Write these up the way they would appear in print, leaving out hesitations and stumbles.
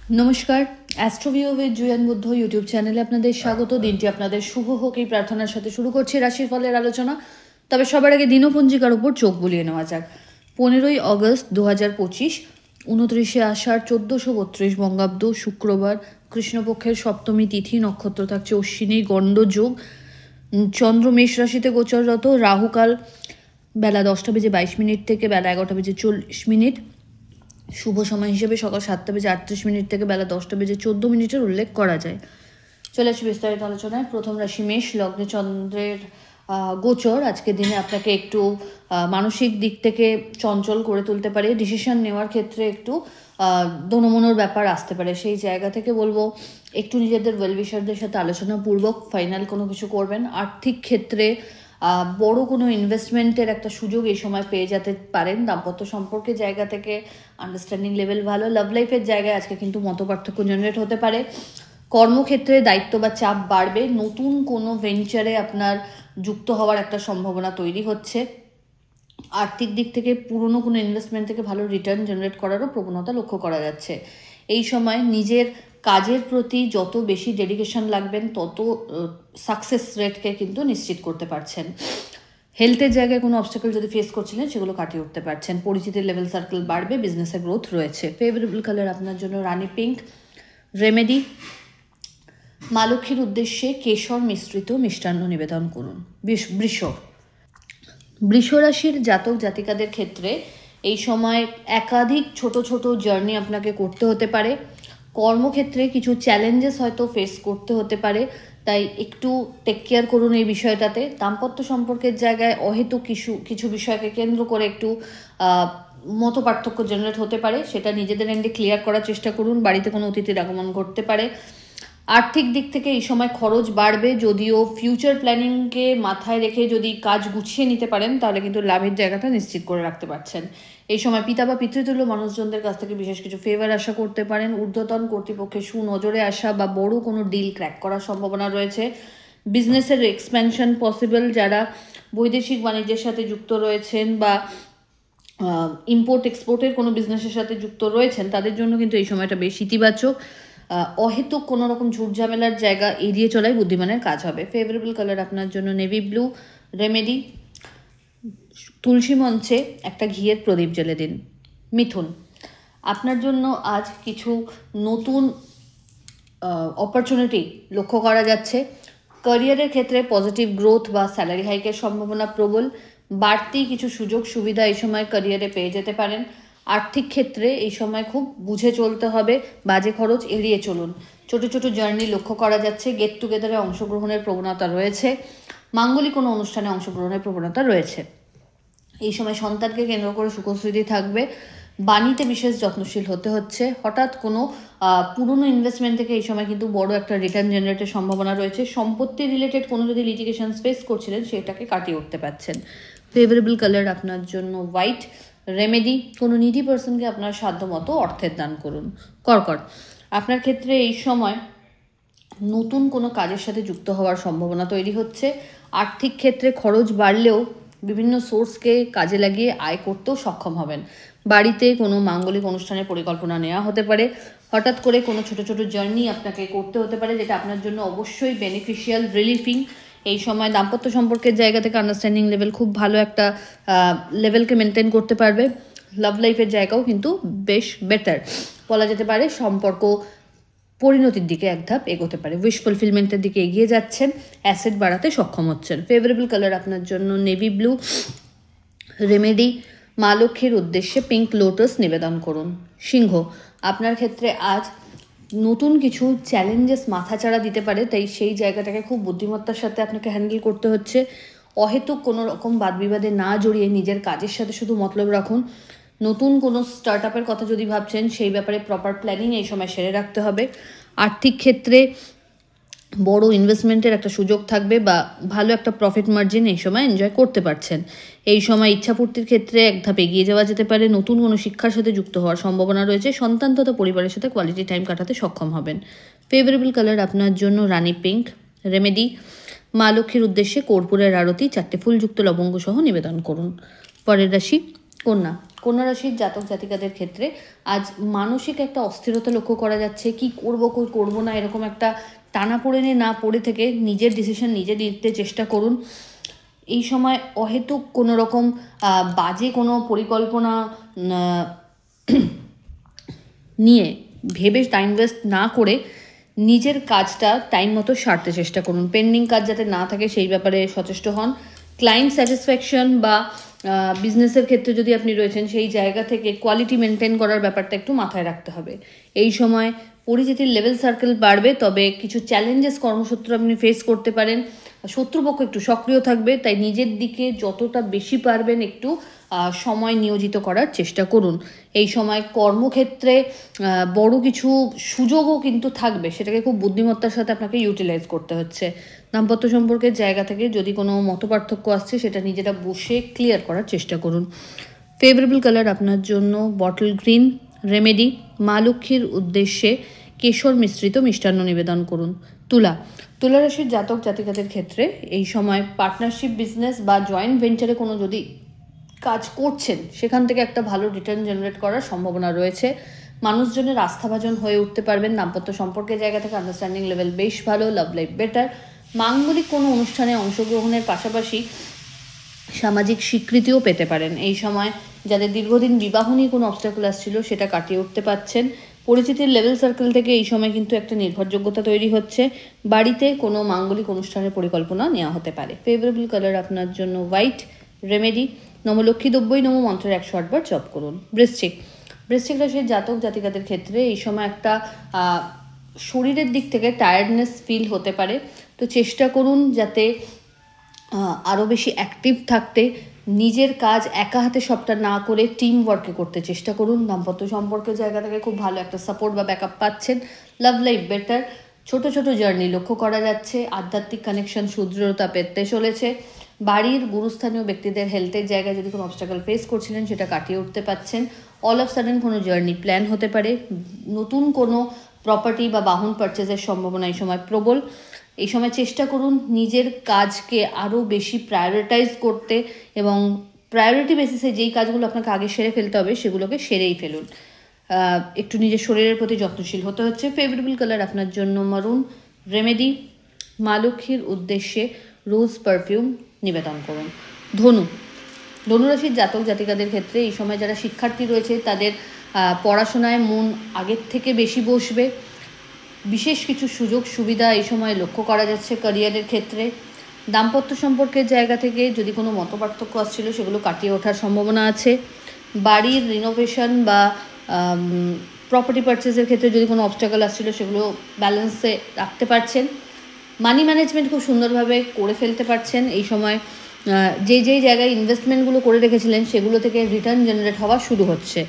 নমস্কার, অ্যাস্ট্রোভিউ with Juan Buddha YouTube চ্যানেলে আপনাদের স্বাগত। দিনটি আপনাদের শুভ হোক এই প্রার্থনার সাথে শুরু করছি রাশির ফলের আলোচনা। তবে সবার আগে দিনপঞ্জিকার উপর চোখ বুলিয়ে নেওয়া যাক। 15ই অগস্ট 2025, 29শে আষাঢ় 1432 বঙ্গাব্দ, শুক্রবার, কৃষ্ণপক্ষের সপ্তমী তিথি, নক্ষত্র থাকছে অশ্বিনী, গণ্ড যোগ, চন্দ্র মেষ রাশিতে গোচররত, রাহুকাল বেলা 10:22 থেকে বেলা 11:40, শুভ সময় হিসেবে সকাল 7:38 থেকে বেলা 10:14 উল্লেখ করা যায়। চলে আসি বিস্তারিত আলোচনায়। প্রথম রাশি মেষ, লগ্নে চন্দ্রের গোচর আজকের দিনে আপনাকে একটু মানসিক দিক থেকে চঞ্চল করে তুলতে পারে। ডিসিশন নেওয়ার ক্ষেত্রে একটু দোনোমনোর ব্যাপার আসতে পারে। সেই জায়গা থেকে বলবো একটু নিজেদের ওয়েলউইশারদের সাথে আলোচনা পূর্বক ফাইনাল কোনো কিছু করবেন। আর্থিক ক্ষেত্রে বড় কোনো ইনভেস্টমেন্টের একটা সুযোগ এই সময় পেয়ে যেতে পারেন। দাম্পত্য সম্পর্কের জায়গা থেকে আন্ডারস্ট্যান্ডিং লেভেল ভালো। লাভ লাইফের জায়গায় আজকে কিন্তু মতপার্থক্য জেনারেট হতে পারে। কর্মক্ষেত্রে দায়িত্ব বা চাপ বাড়বে। নতুন কোনো ভেঞ্চারে আপনার যুক্ত হওয়ার একটা সম্ভাবনা তৈরি হচ্ছে। আর্থিক দিক থেকে পুরনো কোনো ইনভেস্টমেন্ট থেকে ভালো রিটার্ন জেনারেট করারও প্রবণতা লক্ষ্য করা যাচ্ছে। এই সময় নিজের কাজের প্রতি যত বেশি ডেডিকেশন লাগবেন তত সাকসেস রেটকে কিন্তু নিশ্চিত করতে পারছেন। হেলথের জায়গায় কোনো অবস্টাকল যদি ফেস করছিলেন সেগুলো কাটিয়ে উঠতে পারছেন। পরিচিতির লেভেল সার্কেল বাড়বে। বিজনেসে গ্রোথ রয়েছে। ফেভারেবল কালার আপনার জন্য রানী পিঙ্ক। রেমেডি, মা লক্ষ্মীর উদ্দেশ্যে কেশর মিশ্রিত মিষ্টান্ন নিবেদন করুন। বৃষ রাশির জাতক জাতিকাদের ক্ষেত্রে এই সময় একাধিক ছোট ছোট জার্নি আপনাকে করতে হতে পারে। কর্মক্ষেত্রে কিছু চ্যালেঞ্জেস হয়তো ফেস করতে হতে পারে, তাই একটু টেক কেয়ার করুন এই বিষয়টাতে। দাম্পত্য সম্পর্কের জায়গায় অহেতুক কিছু বিষয়কে কেন্দ্র করে একটু মত পার্থক্য জেনারেট হতে পারে, সেটা নিজেদের এন্ডে ক্লিয়ার করার চেষ্টা করুন। বাড়িতে কোনো অতিথির আগমন ঘটতে পারে। আর্থিক দিক থেকে এই সময় খরচ বাড়বে, যদিও ফিউচার প্ল্যানিংকে মাথায় রেখে যদি কাজ গুছিয়ে নিতে পারেন তাহলে কিন্তু লাভের জায়গাটা নিশ্চিত করে রাখতে পারছেন। এই সময় পিতা বা পিতৃতুল্য মানুষজনদের কাছ থেকে বিশেষ কিছু ফেভার আশা করতে পারেন। ঊর্ধ্বতন কর্তৃপক্ষের সুনজরে আসা বা বড় কোনো ডিল ক্র্যাক করার সম্ভাবনা রয়েছে। বিজনেসের এক্সপ্যানশন পসিবল। যারা বৈদেশিক বাণিজ্যের সাথে যুক্ত রয়েছেন বা ইম্পোর্ট এক্সপোর্টের কোনো বিজনেসের সাথে যুক্ত রয়েছেন তাদের জন্য কিন্তু এই সময়টা বেশ ইতিবাচক। অহেতুক কোনো রকম ঝুটঝামেলার জায়গা এড়িয়ে চলাই বুদ্ধিমানের কাজ হবে। ফেভারেবল কালার আপনার জন্য নেভি ব্লু। রেমেডি, তুলসী মঞ্চে একটা ঘিয়ের প্রদীপ জ্বেলে দিন। মিথুন, আপনার জন্য আজ কিছু নতুন অপরচুনিটি লক্ষ্য করা যাচ্ছে। ক্যারিয়ারের ক্ষেত্রে পজিটিভ গ্রোথ বা স্যালারি হাইকের সম্ভাবনা প্রবল। বাড়তি কিছু সুযোগ সুবিধা এই সময় ক্যারিয়ারে পেয়ে যেতে পারেন। আর্থিক ক্ষেত্রে এই সময় খুব বুঝে চলতে হবে। বাজে খরচ এড়িয়ে চলুন। ছোট ছোট জার্নি লক্ষ্য করা যাচ্ছে। গেট টুগেদারে অংশগ্রহণের প্রবণতা রয়েছে। মাঙ্গলিক কোনো অনুষ্ঠানে অংশগ্রহণের প্রবণতা রয়েছে। এই সময় সন্তানকে কেন্দ্র করে সুখস্মৃতি থাকবে। বাণীতে বিশেষ যত্নশীল হতে হচ্ছে। হঠাৎ কোনো পুরনো ইনভেস্টমেন্ট থেকে এই সময় কিন্তু বড় একটা রিটার্ন জেনারেটের সম্ভাবনা রয়েছে। সম্পত্তি রিলেটেড কোনো যদি লিটিগেশন ফেস করছিলেন সেটাকে কাটিয়ে উঠতে পারছেন। ফেভারেবল কালার আপনার জন্য হোয়াইট। রেমেডি, কোনো নিডি পার্সনকে আপনার সাধ্যমতো অর্থের দান করুন। কর্কট, আপনার ক্ষেত্রে এই সময় নতুন কোনো কাজের সাথে যুক্ত হওয়ার সম্ভাবনা তৈরি হচ্ছে। আর্থিক ক্ষেত্রে খরচ বাড়লেও বিভিন্ন সোর্সকে কাজে লাগিয়ে আয় করতেও সক্ষম হবেন। বাড়িতে কোনো মাঙ্গলিক অনুষ্ঠানের পরিকল্পনা নেওয়া হতে পারে। হঠাৎ করে কোনো ছোট ছোট জার্নি আপনাকে করতে হতে পারে যেটা আপনার জন্য অবশ্যই বেনিফিশিয়াল, রিলিফিং। এই সময় দাম্পত্য সম্পর্কের জায়গা থেকে আন্ডারস্ট্যান্ডিং লেভেল খুব ভালো একটা লেভেলকে মেনটেন করতে পারবে। লাভ লাইফের জায়গাও কিন্তু বেশ বেটার বলা যেতে পারে। সম্পর্ক পরিণতির দিকে এক ধাপ এগোতে পারে। উইশ ফুলফিলমেন্টের দিকে এগিয়ে যাচ্ছেন। অ্যাসেট বাড়াতে সক্ষম হচ্ছেন। ফেভারেবল কালার আপনার জন্য নেভি ব্লু। রেমেডি, মা লক্ষ্মীর উদ্দেশ্যে পিঙ্ক লোটাস নিবেদন করুন। সিংহ, আপনার ক্ষেত্রে আজ নতুন কিছু চ্যালেঞ্জেস মাথাচাড়া দিতে পারে, তাই সেই জায়গাটাকে খুব বুদ্ধিমত্তার সাথে আপনাকে হ্যান্ডেল করতে হচ্ছে। অহেতুক কোনো রকম বাদবিবাদে না জড়িয়ে নিজের কাজের সাথে শুধু মতলব রাখুন। নতুন কোনো স্টার্ট আপের কথা যদি ভাবছেন সেই ব্যাপারে প্রপার প্ল্যানিং এই সময় সেরে রাখতে হবে। আর্থিক ক্ষেত্রে বড় ইনভেস্টমেন্টের একটা সুযোগ থাকবে বা ভালো একটা প্রফিট মার্জিন এই সময় এনজয় করতে পারছেন। এই সময় ইচ্ছাপূর্তির ক্ষেত্রে এক ধাপ এগিয়ে যাওয়া যেতে পারে। নতুন কোনো শিক্ষার সাথে যুক্ত হওয়ার সম্ভাবনা রয়েছে। সন্তান তথা পরিবারের সাথে কোয়ালিটি টাইম কাটাতে সক্ষম হবেন। ফেভারেবল কালার আপনার জন্য রানী পিঙ্ক। রেমেডি, মা লক্ষ্মীর উদ্দেশ্যে কর্পূরের আরতি 4টে ফুলযুক্ত লবঙ্গ সহ নিবেদন করুন। পরের রাশি কন্যা। কন্যা রাশির জাতক জাতিকাদের ক্ষেত্রে আজ মানসিক একটা অস্থিরতা লক্ষ্য করা যাচ্ছে। কি করব কই করব না, এরকম একটা টানাপোড়েনে না পড়ে থেকে নিজের ডিসিশন নিজে নিতে চেষ্টা করুন। এই সময় অহেতুক কোনো রকম বাজে কোনো পরিকল্পনা নিয়ে ভেবে টাইম ওয়েস্ট না করে নিজের কাজটা টাইম মতো সারতে চেষ্টা করুন। পেন্ডিং কাজ যাতে না থাকে সেই ব্যাপারে সচেষ্ট হন। ক্লায়েন্ট স্যাটিসফ্যাকশন বা বিজনেসের ক্ষেত্রে যদি আপনি রয়েছেন সেই জায়গা থেকে কোয়ালিটি মেনটেন করার ব্যাপারটা একটু মাথায় রাখতে হবে। এই সময় পরিচিতির লেভেল সার্কেল বাড়বে, তবে কিছু চ্যালেঞ্জেস কর্মসূত্র আপনি ফেস করতে পারেন। শত্রুপক্ষ একটু সক্রিয় থাকবে, তাই নিজের দিকে যতটা বেশি পারবেন একটু সময় নিয়োজিত করার চেষ্টা করুন। এই সময় কর্মক্ষেত্রে বড় কিছু সুযোগও কিন্তু থাকবে, সেটাকে খুব বুদ্ধিমত্তার সাথে আপনাকে ইউটিলাইজ করতে হচ্ছে। দাম্পত্য সম্পর্কের জায়গা থেকে যদি কোনো মতপার্থক্য আসছে সেটা নিজেরা বসে ক্লিয়ার করার চেষ্টা করুন। ফেভারেবল কালার আপনার জন্য বটল গ্রিন। রেমেডি, মা লক্ষ্মীর উদ্দেশ্যে কেশর মিশ্রিত মিষ্টান্ন নিবেদন করুন। তুলা রাশির জাতক জাতিকাদের ক্ষেত্রে এই সময় পার্টনারশিপ বিজনেস বা জয়েন্ট ভেঞ্চারে কোনো যদি কাজ করছেন সেখান থেকে একটা ভালো রিটার্ন জেনারেট করার সম্ভাবনা রয়েছে। মানুষজনের আস্থাভাজন হয়ে উঠতে পারবেন। দাম্পত্য সম্পর্কের জায়গা থেকে আন্ডারস্ট্যান্ডিং লেভেল বেশ ভালো, লাভ লাইফ বেটার। মাঙ্গলিক কোনো অনুষ্ঠানে অংশগ্রহণের পাশাপাশি সামাজিক স্বীকৃতিও পেতে পারেন। এই সময় যাদের দীর্ঘদিন বিবাহ নিয়ে কোনো অবস্টাকল আসছিল সেটা কাটিয়ে উঠতে পারছেন। পরিচিতির লেভেল সার্কেল থেকে এই সময় কিন্তু একটা নির্ভরযোগ্যতা তৈরি হচ্ছে। বাড়িতে কোনো মাঙ্গলিক অনুষ্ঠানের পরিকল্পনা নেওয়া হতে পারে। ফেভারেবল কালার আপনার জন্য হোয়াইট। রেমেডি, নমলক্ষ্মী দ্রব্যই নম মন্ত্রের 108 বার জপ করুন। বৃশ্চিক রাশির জাতক জাতিকাদের ক্ষেত্রে এই সময় একটা শরীরের দিক থেকে টায়ার্ডনেস ফিল হতে পারে, তো চেষ্টা করুন যাতে আরও বেশি অ্যাক্টিভ থাকতে। নিজের কাজ একা হাতে সবটা না করে টিম ওয়ার্কে করতে চেষ্টা করুন। দাম্পত্য সম্পর্কের জায়গা থেকে খুব ভালো একটা সাপোর্ট বা ব্যাকআপ পাচ্ছেন। Love life better. ছোট ছোট জার্নি লক্ষ্য করা যাচ্ছে। আধ্যাত্মিক কানেকশন সুদৃঢ়তা পেতে চলেছে। বাড়ির গুরুস্থানীয় ব্যক্তিদের হেলথের জায়গায় যদি কোনো অবস্টাকল ফেস করছিলেন সেটা কাটিয়ে উঠতে পারছেন। অল অফ সাডেন কোনো জার্নি প্ল্যান হতে পারে। নতুন কোনো প্রপার্টি বা বাহন পারচেজের সম্ভাবনা এই সময় প্রবল। এই সময় চেষ্টা করুন নিজের কাজকে আরও বেশি প্রায়োরিটাইজ করতে এবং প্রায়োরিটি বেসিসে যেই কাজগুলো আপনাকে আগে সেরে ফেলতে হবে সেগুলোকে সেরেই ফেলুন। একটু নিজের শরীরের প্রতি যত্নশীল হতে হচ্ছে। ফেভারেবল কালার আপনার জন্য মারুন। রেমেডি, মা লক্ষ্মীর উদ্দেশ্যে রোজ পারফিউম নিবেদন করুন। ধনুরাশির জাতক জাতিকাদের ক্ষেত্রে এই সময় যারা শিক্ষার্থী রয়েছে তাদের পড়াশোনায় মন আগের থেকে বেশি বসবে। বিশেষ কিছু সুযোগ সুবিধা এই সময় লক্ষ্য করা যাচ্ছে ক্যারিয়ারের ক্ষেত্রে। দাম্পত্য সম্পর্কের জায়গা থেকে যদি কোনো মতপার্থক্য আসছিল সেগুলো কাটিয়ে ওঠার সম্ভাবনা আছে। বাড়ির রিনোভেশন বা প্রপার্টি পারচেজের ক্ষেত্রে যদি কোনো অবস্টাকল আসছিল সেগুলো ব্যালেন্সে রাখতে পারছেন। মানি ম্যানেজমেন্ট খুব সুন্দরভাবে করে ফেলতে পারছেন। এই সময় যেই জায়গায় ইনভেস্টমেন্টগুলো করে রেখেছিলেন সেগুলো থেকে রিটার্ন জেনারেট হওয়া শুরু হচ্ছে।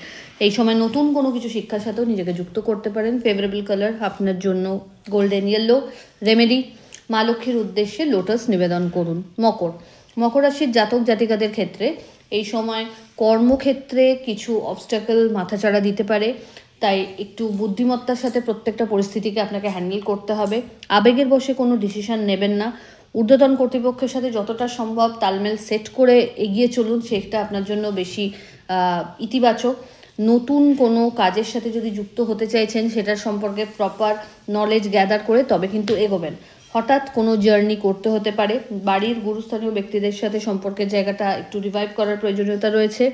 এই সময় নতুন কোনো কিছু শিক্ষার সাথেও নিজেকে যুক্ত করতে পারেন। ফেভারেবল কালার আপনার জন্য গোল্ডেন ইয়েলো। রেমেডি, মা লক্ষ্মীর উদ্দেশ্যে লোটাস নিবেদন করুন। মকর রাশির জাতক জাতিকাদের ক্ষেত্রে এই সময় কর্মক্ষেত্রে কিছু অবস্টাকল মাথাচাড়া দিতে পারে, তাই একটু বুদ্ধিমত্তার সাথে প্রত্যেকটা পরিস্থিতিকে আপনাকে হ্যান্ডেল করতে হবে। আবেগের বশে কোনো ডিসিশন নেবেন না। ঊর্ধ্বতন কর্তৃপক্ষের সাথে যতটা সম্ভব তালমেল সেট করে এগিয়ে চলুন, সেটা আপনার জন্য বেশি ইতিবাচক। নতুন কোনো কাজের সাথে যদি যুক্ত হতে চাইছেন সেটার সম্পর্কে প্রপার নলেজ গ্যাদার করে তবে কিন্তু এগোবেন। হঠাৎ কোনো জার্নি করতে হতে পারে। বাড়ির গুরুস্থানীয় ব্যক্তিদের সাথে সম্পর্কের জায়গাটা একটু রিভাইভ করার প্রয়োজনীয়তা রয়েছে।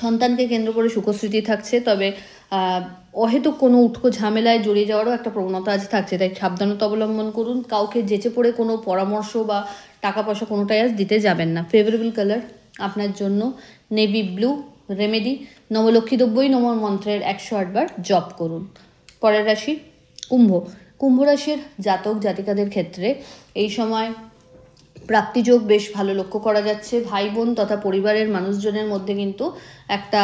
সন্তানকে কেন্দ্র করে সুখস্মৃতি থাকছে, তবে অহেতুক কোনো উটকো ঝামেলায় জড়িয়ে যাওয়ারও একটা প্রবণতা আজ থাকছে, তাই সাবধানতা অবলম্বন করুন। কাউকে যেচে পড়ে কোনো পরামর্শ বা টাকা পয়সা কোনোটাই আজ দিতে যাবেন না। ফেভারেবল কালার আপনার জন্য নেভি ব্লু। রেমেডি, নবলক্ষ্মী দ্রব্যই নম মন্ত্রের 108 বার জপ করুন। পরের রাশি কুম্ভ রাশির জাতক জাতিকাদের ক্ষেত্রে এই সময় প্রাপ্তিযোগ বেশ ভালো লক্ষ্য করা যাচ্ছে। ভাই বোন তথা পরিবারের মানুষজনের মধ্যে কিন্তু একটা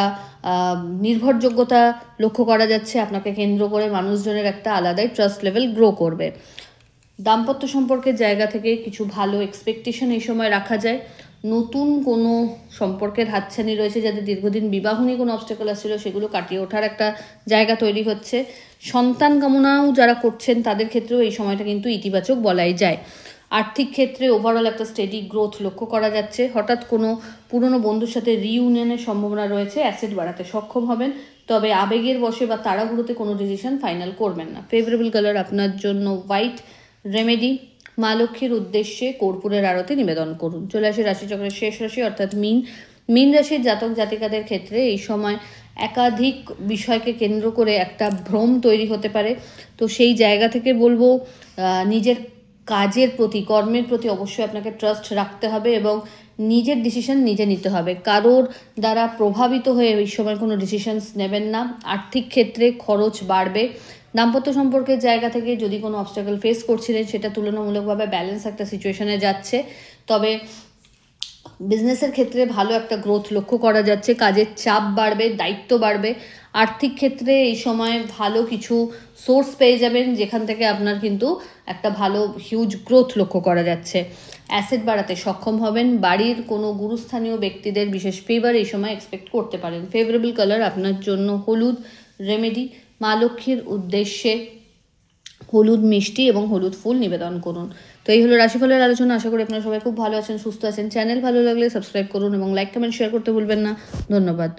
নির্ভরযোগ্যতা লক্ষ্য করা যাচ্ছে। আপনাকে কেন্দ্র করে মানুষজনের একটা আলাদাই ট্রাস্ট লেভেল গ্রো করবে। দাম্পত্য সম্পর্কের জায়গা থেকে কিছু ভালো এক্সপেকটেশন এই সময় রাখা যায়। নতুন কোনো সম্পর্কের হাতছানি রয়েছে। যাদের দীর্ঘদিন বিবাহ নিয়ে কোনো অবস্টাকল আসছিল সেগুলো কাটিয়ে ওঠার একটা জায়গা তৈরি হচ্ছে। সন্তান কামনাও যারা করছেন তাদের ক্ষেত্রেও এই সময়টা কিন্তু ইতিবাচক বলাই যায়। আর্থিক ক্ষেত্রে ওভারঅল একটা স্টেডি গ্রোথ লক্ষ্য করা যাচ্ছে। হঠাৎ কোনো পুরনো বন্ধুর সাথে রিইউনিয়নের সম্ভাবনা রয়েছে। অ্যাসেট বাড়াতে সক্ষম হবেন, তবে আবেগের বশে বা তাড়াহুড়োতে কোনো ডিসিশন ফাইনাল করবেন না। ফেভারেবল কালার আপনার জন্য হোয়াইট। রেমেডি, মা লক্ষ্মীর উদ্দেশ্যে কর্পূরের আরতি নিবেদন করুন। চলে আসে রাশিচক্রের শেষ রাশি অর্থাৎ মীন। মীন রাশির জাতক জাতিকাদের ক্ষেত্রে এই সময় একাধিক বিষয়কে কেন্দ্র করে একটা ভ্রম তৈরি হতে পারে। তো সেই জায়গা থেকে বলবো নিজের কাজের প্রতি, কর্মের প্রতি অবশ্যই আপনাকে ট্রাস্ট রাখতে হবে এবং নিজের ডিসিশন নিজে নিতে হবে। কারোর দ্বারা প্রভাবিত হয়ে এই সময় কোনো ডিসিশনস নেবেন না। আর্থিক ক্ষেত্রে খরচ বাড়বে। দাম্পত্য সম্পর্কের জায়গা থেকে যদি কোনো অবস্টাকল ফেস করছিলেন সেটা তুলনামূলকভাবে ব্যালেন্স একটা সিচুয়েশনে যাচ্ছে। তবে বিজনেসের ক্ষেত্রে ভালো একটা গ্রোথ লক্ষ্য করা যাচ্ছে। কাজের চাপ বাড়বে, দায়িত্ব বাড়বে। আর্থিক ক্ষেত্রে এই সময় ভালো কিছু সোর্স পেয়ে যাবেন, যেখান থেকে আপনার কিন্তু একটা ভালো হিউজ গ্রোথ লক্ষ্য করা যাচ্ছে। অ্যাসেট বাড়াতে সক্ষম হবেন। বাড়ির কোনো গুরুস্থানীয় ব্যক্তিদের বিশেষ ফেভার এই সময় এক্সপেক্ট করতে পারেন। ফেভারেবল কালার আপনার জন্য হলুদ। রেমেডি, মা লক্ষ্মীর উদ্দেশ্যে হলুদ মিষ্টি এবং হলুদ ফুল নিবেদন করুন। তো এই হলো রাশিফলের আলোচনা। আশা করি আপনারা সবাই খুব ভালো আছেন, সুস্থ আছেন। চ্যানেল ভালো লাগলে সাবস্ক্রাইব করুন এবং লাইক কমেন্ট শেয়ার করতে ভুলবেন না। ধন্যবাদ।